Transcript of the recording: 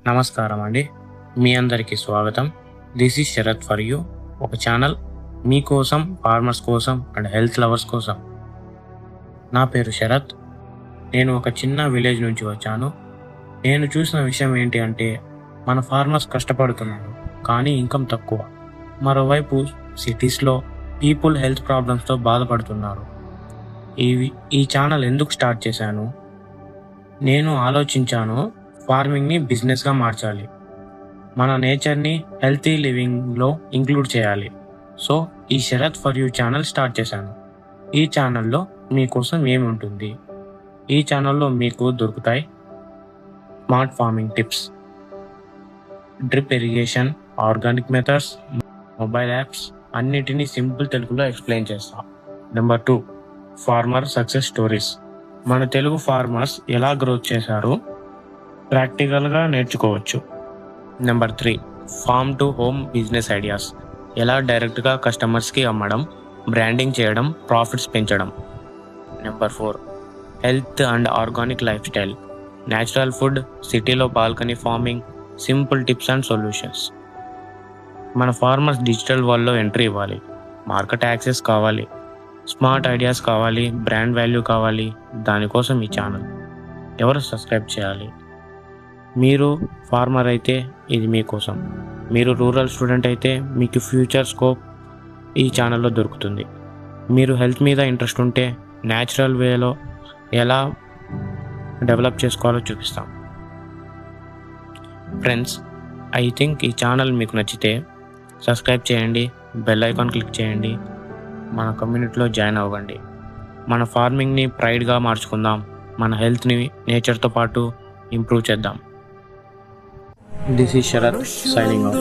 నమస్కారం అండి. మీ అందరికీ స్వాగతం. This is Sharath for you, ఒక ఛానల్ మీకోసం, ఫార్మర్స్ కోసం అండ్ హెల్త్ లవర్స్ కోసం. నా పేరు శరత్. నేను ఒక చిన్న విలేజ్ నుంచి వచ్చాను. నేను చూసిన విషయం ఏంటి అంటే, మన ఫార్మర్స్ కష్టపడుతున్నారు కానీ ఇన్కమ్ తక్కువ. మరోవైపు సిటీస్లో పీపుల్ హెల్త్ ప్రాబ్లమ్స్తో బాధపడుతున్నారు. ఈ ఛానల్ ఎందుకు స్టార్ట్ చేశాను? నేను ఆలోచించాను, ఫార్మింగ్ని బిజినెస్గా మార్చాలి, మన నేచర్ని హెల్తీ లివింగ్లో ఇంక్లూడ్ చేయాలి. సో ఈ Sharath for you channel start చేశాను. ఈ ఛానల్లో మీకోసం ఏమి ఉంటుంది? ఈ ఛానల్లో మీకు దొరుకుతాయి smart farming tips, drip irrigation, organic methods, mobile apps, అన్నిటినీ సింపుల్ తెలుగులో ఎక్స్ప్లెయిన్ చేస్తాం. Number 2, farmer success stories. మన తెలుగు ఫార్మర్స్ ఎలా గ్రోత్ చేశారో ప్రాక్టికల్గా నేర్చుకోవచ్చు. Number 3, farm to home business ideas. ఎలా డైరెక్ట్గా కస్టమర్స్కి అమ్మడం, బ్రాండింగ్ చేయడం, ప్రాఫిట్స్ పెంచడం. Number 4, health and organic lifestyle. Natural food, సిటీలో balcony farming, simple tips and solutions. మన ఫార్మర్స్ డిజిటల్ వరల్డ్లో ఎంట్రీ ఇవ్వాలి, మార్కెట్ యాక్సెస్ కావాలి, స్మార్ట్ ఐడియాస్ కావాలి, బ్రాండ్ వాల్యూ కావాలి. దానికోసం ఈ ఛానల్. ఎవరు సబ్స్క్రైబ్ చేయాలి? మీరు ఫార్మర్ అయితే ఇది మీకోసం. మీరు రూరల్ స్టూడెంట్ అయితే మీకు ఫ్యూచర్ స్కోప్ ఈ ఛానల్లో దొరుకుతుంది. మీరు హెల్త్ మీద ఇంట్రెస్ట్ ఉంటే న్యాచురల్ వేలో ఎలా డెవలప్ చేసుకోవాలో చూపిస్తాం. ఫ్రెండ్స్, ఐ థింక్ ఈ ఛానల్ మీకు నచ్చితే సబ్స్క్రైబ్ చేయండి, బెల్ ఐకాన్ క్లిక్ చేయండి, మన కమ్యూనిటీలో జాయిన్ అవ్వండి. మన ఫార్మింగ్ని ప్రైడ్గా మార్చుకుందాం, మన హెల్త్ని నేచర్తో పాటు ఇంప్రూవ్ చేద్దాం. This is Sharath signing off.